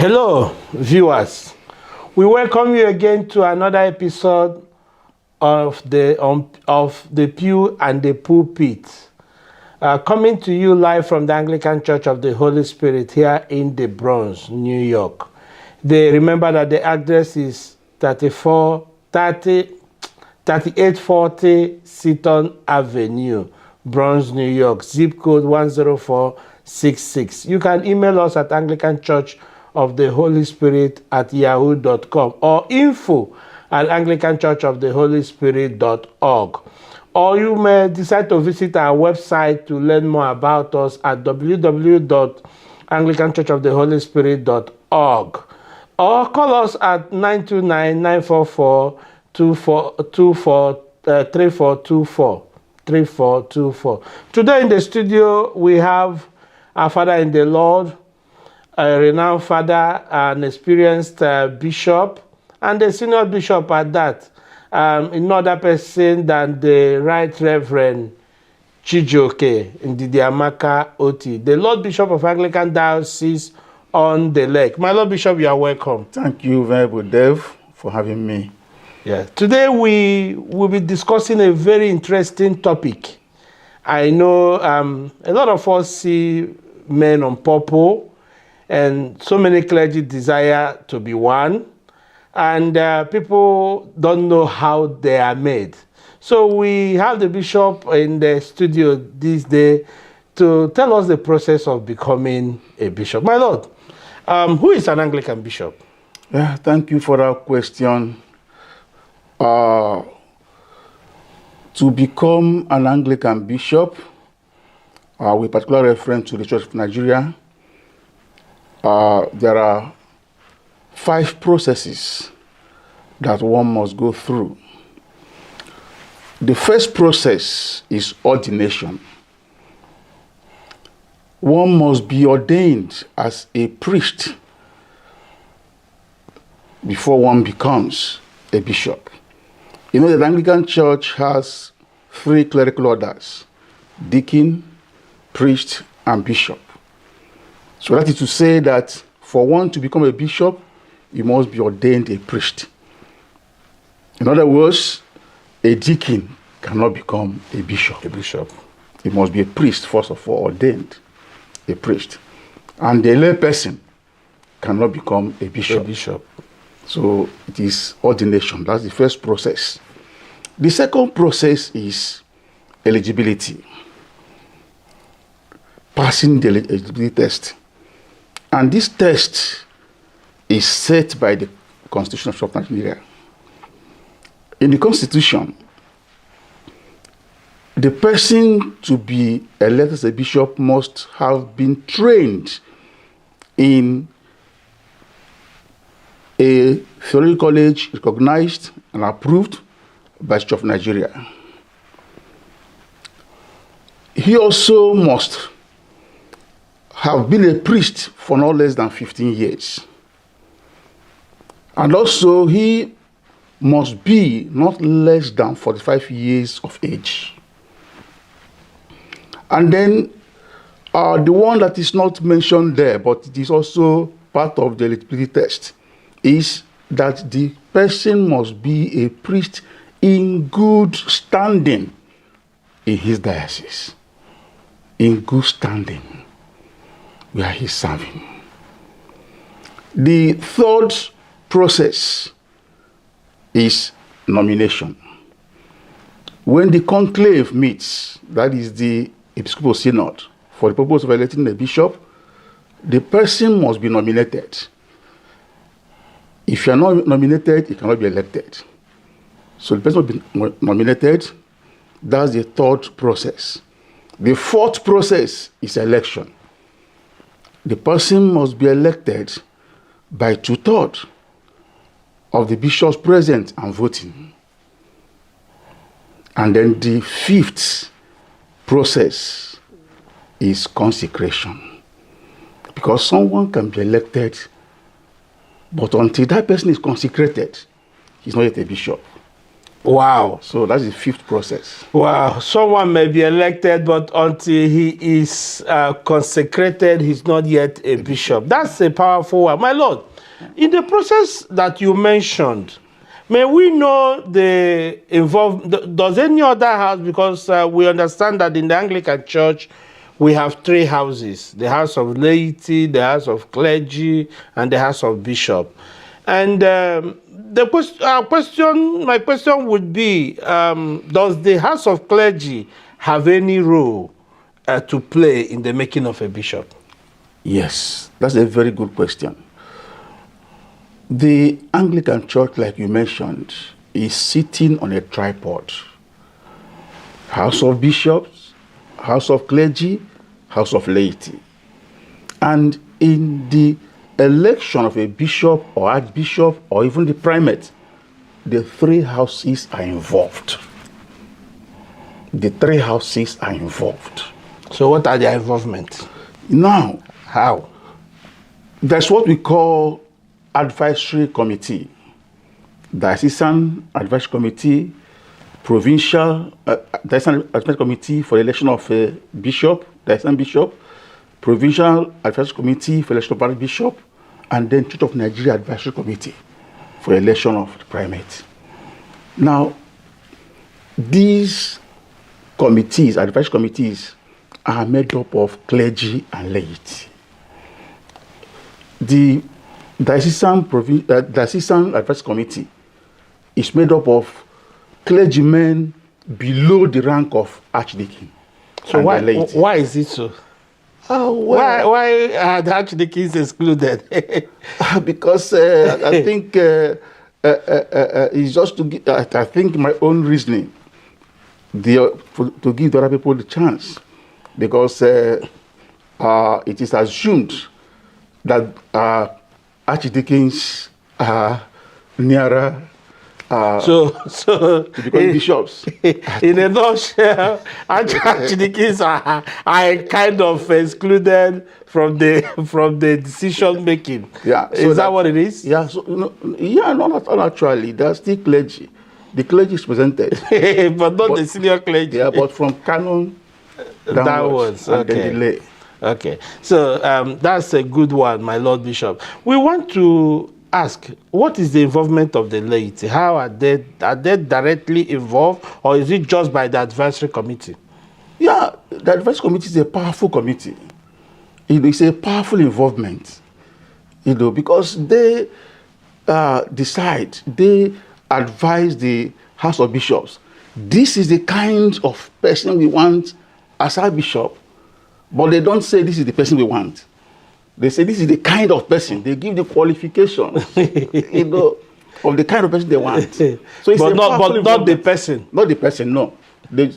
Hello, viewers. We welcome you again to another episode of the Pew and the Pulpit, coming to you live from the Anglican Church of the Holy Spirit here in the Bronx, New York. Remember that the address is 3840 Seaton Avenue, Bronx, New York, zip code 10466. You can email us at Anglican Church of the Holy Spirit at yahoo.com or info@anglicanchurchoftheholyspirit.org. Or you may decide to visit our website to learn more about us at www.anglicanchurchoftheholyspirit.org. Or call us at 929-944-3424. Today in the studio, we have our Father in the Lord, a renowned father, an experienced bishop, and a senior bishop at that. Another person than the Right Reverend Chijioke Ndidiamaka Oti, the Lord Bishop of Anglican Diocese on the Lake. My Lord Bishop, you are welcome. Thank you very much, Dave, for having me. Yeah. Today we will be discussing a very interesting topic. I know a lot of us see men on purple, and so many clergy desire to be one, and people don't know how they are made. So we have the bishop in the studio this day to tell us the process of becoming a bishop. My Lord, who is an Anglican bishop? Yeah, thank you for that question. To become an Anglican bishop, with particular reference to the Church of Nigeria, there are 5 processes that one must go through. The first process is ordination. One must be ordained as a priest before one becomes a bishop. You know, the Anglican Church has 3 clerical orders: deacon, priest, and bishop. So that is to say that for one to become a bishop, you must be ordained a priest. In other words, a deacon cannot become a bishop. He must be a priest, first of all, ordained a priest. And a lay person cannot become a bishop. So it is ordination. That's the first process. The second process is eligibility. Passing the eligibility test. And this test is set by the Constitution of Nigeria. In the Constitution, the person to be elected as a bishop must have been trained in a theological college recognized and approved by the Church of Nigeria. He also must have been a priest for no less than 15 years. And also, he must be not less than 45 years of age. And then, the one that is not mentioned there, but it is also part of the eligibility test, is that the person must be a priest in good standing in his diocese. In good standing where he's serving. The third process is nomination. When the conclave meets, that is the Episcopal Synod, for the purpose of electing a bishop, the person must be nominated. If you are not nominated, you cannot be elected. So the person will be nominated. That's the third process. The fourth process is election. The person must be elected by 2/3 of the bishops present and voting. And then the fifth process is consecration. Because someone can be elected, but until that person is consecrated, he's not yet a bishop. Wow. So that's the 5th process. Wow. Someone may be elected, but until he is consecrated, he's not yet a bishop. That's a powerful one. My Lord, in the process that you mentioned, may we know the involved, does any other house, because we understand that in the Anglican Church, we have 3 houses, the house of laity, the house of clergy, and the house of bishop. And my question would be, does the house of clergy have any role to play in the making of a bishop? Yes, that's a very good question. The Anglican Church, like you mentioned, is sitting on a tripod. House of bishops, house of clergy, house of laity. And in the election of a bishop or archbishop or even the primate, the 3 houses are involved. The 3 houses are involved. So what are their involvement? Now, How? there's what we call advisory committee, diocesan advisory committee, provincial diocesan advisory committee for the election of a bishop, diocesan bishop, provincial advisory committee for election of archbishop, and then Church of Nigeria advisory committee for election of the primate. Now, these committees, advisory committees, are made up of clergy and laity. The diocesan advisory committee is made up of clergymen below the rank of archdeacon. So why is it so? Well, Why are the archdeacons excluded? because I think it's just to give, I think my own reasoning to give the other people the chance, because it is assumed that archdeacons are nearer to become bishops. In a nutshell, archdeacons are kind of excluded from the decision making. Yeah, so is that what it is? Yeah, so not actually. There's still clergy. The clergy is presented, but not the senior clergy. Yeah, but from canon downwards, and okay. then the lay. Okay, so that's a good one, my Lord Bishop. We want to ask, what is the involvement of the laity? How are they directly involved, or is it just by the advisory committee? Yeah, the advisory committee is a powerful committee. It's a powerful involvement, because they decide, they advise the House of Bishops. This is the kind of person we want as our bishop, but they don't say this is the person we want. They say this is the kind of person. They give the qualifications, of the kind of person they want. So it's not the person. Not the person, no. They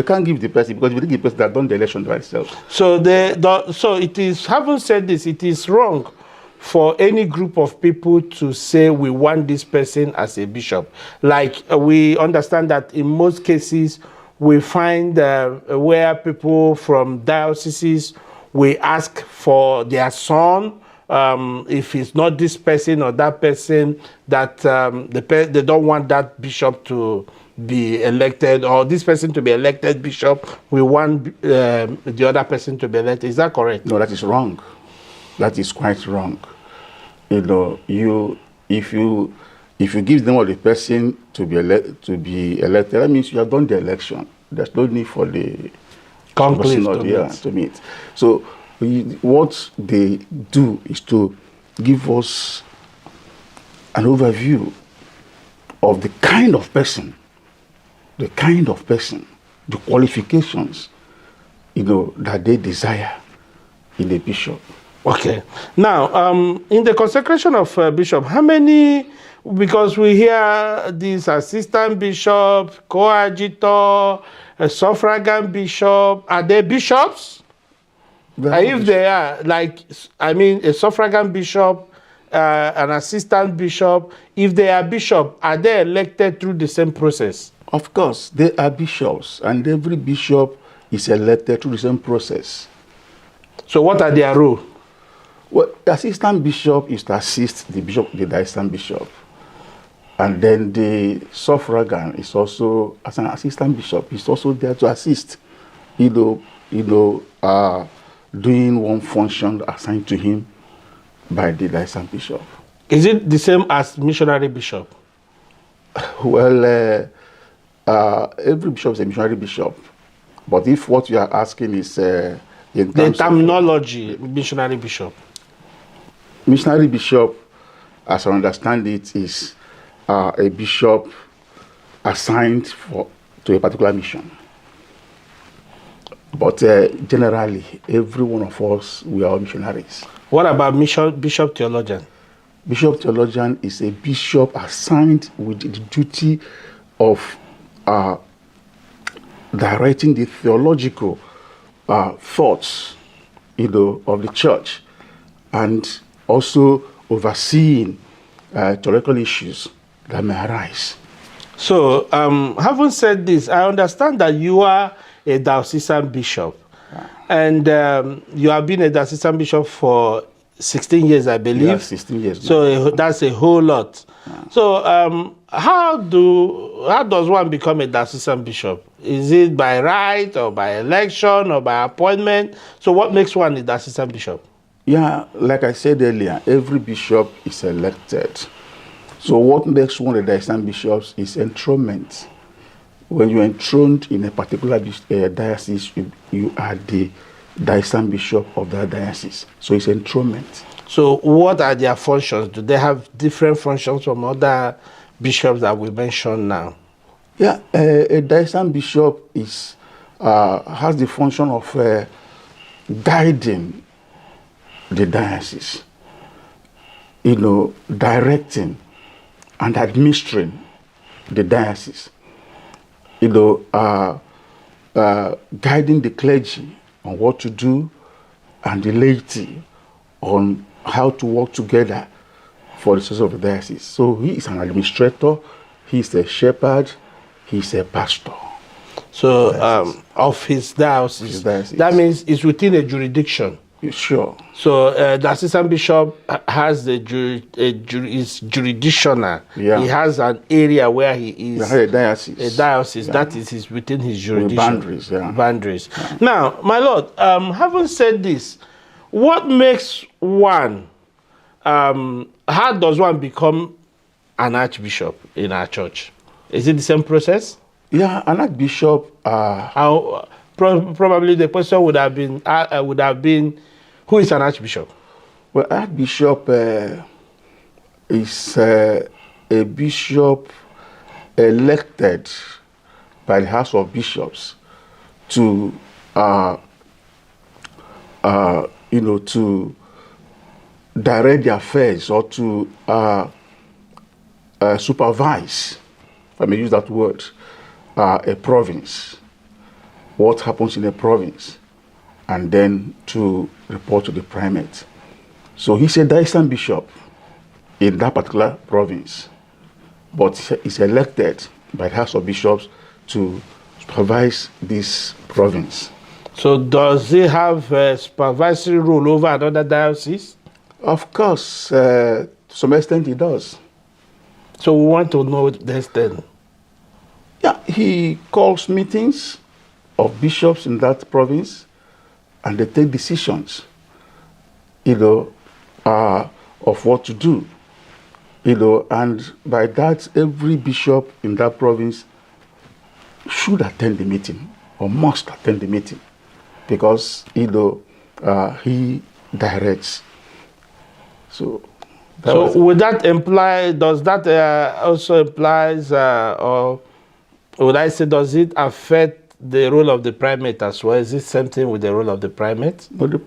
can't give the person, because if they give the person that done the election by itself. So so it is. Having said this, it is wrong for any group of people to say we want this person as a bishop. Like we understand that in most cases we find where people from dioceses, we ask for their son, if it's not this person or that person, that they don't want that bishop to be elected, or this person to be elected bishop, we want the other person to be elected. Is that correct? No, that is wrong. That is quite wrong. If you give them the person to be elected, that means you have done the election. There's no need for the conclave to meet. So what they do is to give us an overview of the kind of person, the qualifications, that they desire in a bishop. Okay. Now, in the consecration of bishop, how many? Because we hear this assistant bishop, coadjutor, a suffragan bishop. Are they bishops? If they are, a suffragan bishop, an assistant bishop, if they are bishop, are they elected through the same process? Of course, they are bishops, and every bishop is elected through the same process. So what are their roles? Well, the assistant bishop is to assist the bishop, the diocesan bishop. And then the suffragan is also, as an assistant bishop, is also there to assist, doing one function assigned to him by the diocesan bishop. Is it the same as missionary bishop? Well, every bishop is a missionary bishop. But if what you are asking is in The terminology, missionary bishop. Missionary bishop, as I understand it, is a bishop assigned to a particular mission. But generally, every one of us, we are missionaries. What about bishop theologian? Bishop theologian is a bishop assigned with the duty of directing the theological thoughts, of the church, and also overseeing theological issues that may arise. So, having said this, I understand that you are a diocesan bishop, and you have been a diocesan bishop for 16 years, I believe. Yeah, 16 years. So that's a whole lot. So, how does one become a diocesan bishop? Is it by right or by election or by appointment? So, what makes one a diocesan bishop? Yeah, like I said earlier, every bishop is elected. So what makes one of the diocesan bishops is enthronement. When you're enthroned in a particular diocese, you are the diocesan bishop of that diocese. So it's enthronement. So what are their functions? Do they have different functions from other bishops that we mentioned now? Yeah, a diocesan bishop has the function of guiding the diocese, directing and administering the diocese, guiding the clergy on what to do and the laity on how to work together for the success of the diocese. So he is an administrator, he is a shepherd, he is a pastor. So of his diocese. That means it's within a jurisdiction. Sure. So the assistant bishop has is jurisdictional. Yeah. He has an area where he is a diocese. A diocese. Yeah. That is within his jurisdiction. Boundaries. Yeah. Boundaries. Yeah. Now, my Lord, having said this, what makes one? How does one become an archbishop in our church? Is it the same process? Yeah, an archbishop. Probably the question would have been, who is an archbishop? Well, archbishop is a bishop elected by the House of Bishops to, to direct the affairs or to supervise, if I may use that word, a province. What happens in a province, and then to report to the primate. So he's a diocesan bishop in that particular province, but he's elected by the House of Bishops to supervise this province. So does he have a supervisory role over another diocese? Of course, to some extent he does. So we want to know the extent. Yeah, he calls meetings of bishops in that province, and they take decisions, of what to do, and by that, every bishop in that province should attend the meeting or must attend the meeting because, he directs. So would that imply, does that also implies, or would I say, does it affect the role of the primate as well? Is it same thing with the role of the primate? Well, the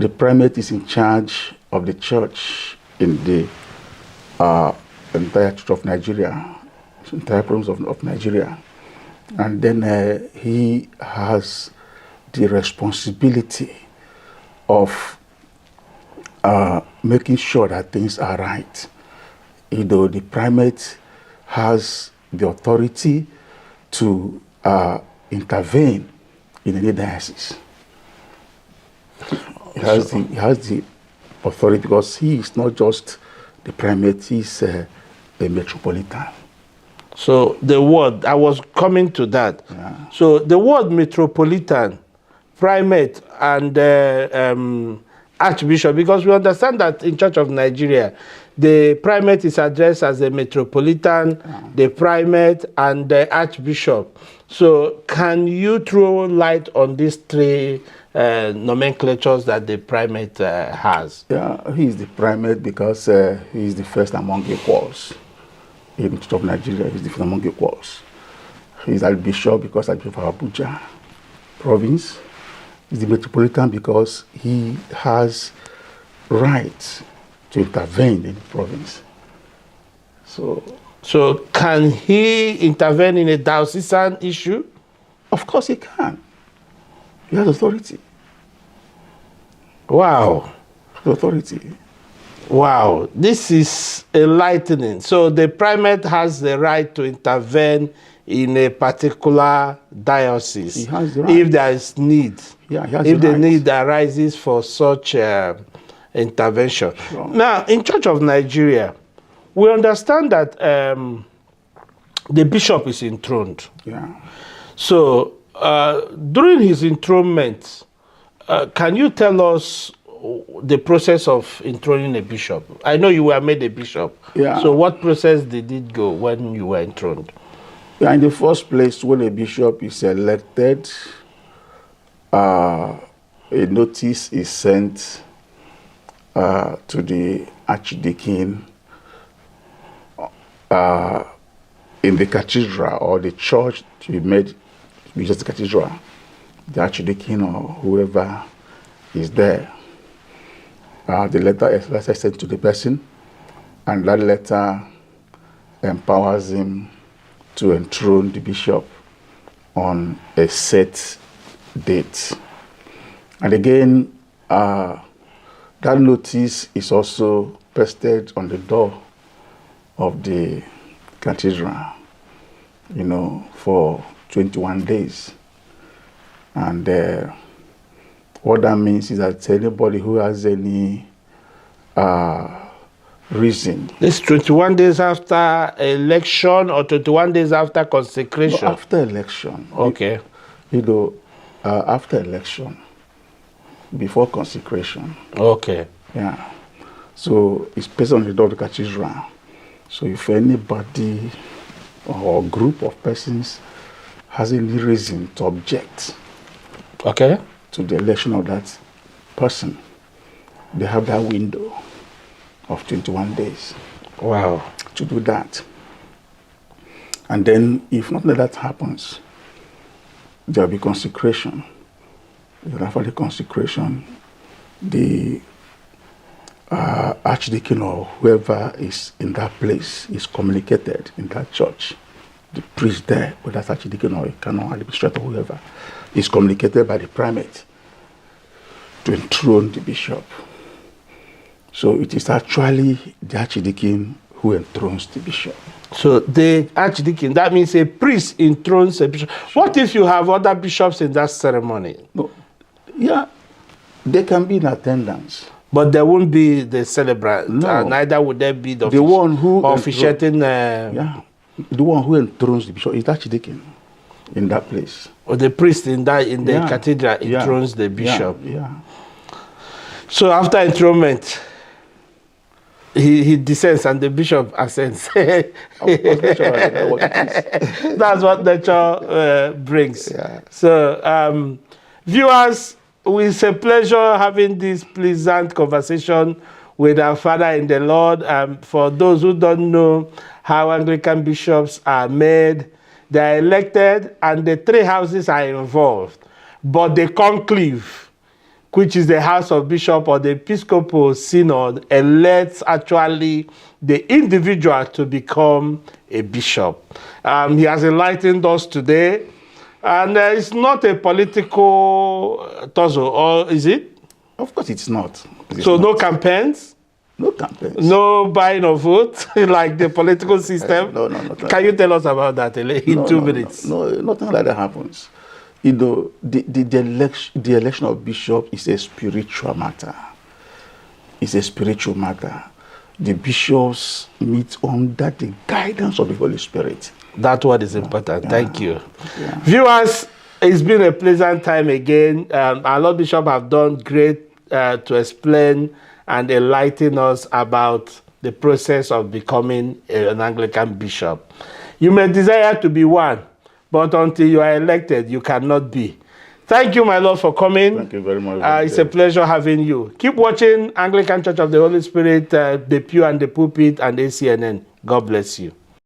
primate is in charge of the church in the entire church of Nigeria, entire province of Nigeria. And then he has the responsibility of making sure that things are right. The primate has the authority to intervene in any diocese. He has the authority because he is not just the primate, he's a metropolitan. So the word, I was coming to that. Yeah. So the word metropolitan, primate, and Archbishop, because we understand that in Church of Nigeria, the primate is addressed as a metropolitan, the primate, and the Archbishop. So can you throw light on these three nomenclatures that the primate has? Yeah, he is the primate because he is the first among equals. In the Church of Nigeria, he is the first among equals. He is Archbishop because Archbishop of Abuja province. He is the metropolitan because he has rights to intervene in the province. So can he intervene in a diocesan issue? Of course he can. He has authority. Wow. Authority. Wow. This is enlightening. So the primate has the right to intervene in a particular diocese. He has the right. If there is need. Yeah, he has if the the right. need arises for such intervention. Sure. Now, in Church of Nigeria, we understand that the bishop is enthroned. Yeah. So during his enthronement, can you tell us the process of enthroning a bishop? I know you were made a bishop. Yeah. So what process did it go when you were enthroned? Yeah, in the first place, when a bishop is elected, a notice is sent to the archdeacon in the cathedral or the church to be made, just the cathedral, the archdeacon or whoever is there. The letter is sent to the person, and that letter empowers him to enthrone the bishop on a set date. And again, that notice is also pasted on the door of the cathedral, for 21 days. And what that means is that anybody who has any reason. This 21 days after election or 21 days after consecration? No, after election. Okay. After election, before consecration. Okay. Yeah. So it's based on the door of the cathedral. So if anybody or group of persons has any reason to object, okay, to the election of that person, they have that window of 21 days. Wow. To do that. And then if nothing like that happens, there will be consecration. After the consecration, the archdeacon or whoever is in that place is communicated in that church. The priest there, whether that's archdeacon or a canon administrator, whoever, is communicated by the primate to enthrone the bishop. So it is actually the archdeacon who enthrones the bishop. So the archdeacon, that means a priest enthrones a bishop. Sure. What if you have other bishops in that ceremony? No. Yeah, they can be in attendance. But there won't be the celebrant. No. Neither would there be the one who officiating. Yeah, the one who enthrones the bishop is the archdeacon in that place. Or the priest in the cathedral enthrones the bishop. Yeah. So after enthronement, he descends and the bishop ascends. That's what nature brings. Yeah. So, viewers, it's a pleasure having this pleasant conversation with our Father in the Lord. For those who don't know how Anglican bishops are made, they are elected and the three houses are involved. But the conclave, which is the House of Bishop or the Episcopal Synod, elects actually the individual to become a bishop. He has enlightened us today. And it's not a political tussle, or is it? Of course it's not. So no campaigns? No campaigns. No buying of votes like the political system? No. Can you tell us about that in 2 minutes? No, nothing like that happens. The election of bishop is a spiritual matter. is a spiritual matter. The bishops meet under the guidance of the Holy Spirit. That word is important. Thank you. Yeah. Viewers, it's been a pleasant time again. Our Lord Bishop have done great to explain and enlighten us about the process of becoming an Anglican bishop. You may desire to be one, but until you are elected, you cannot be. Thank you, my Lord, for coming. Thank you very much. It's a pleasure having you. Keep watching Anglican Church of the Holy Spirit, the Pew and the Pulpit, and ACNN. God bless you.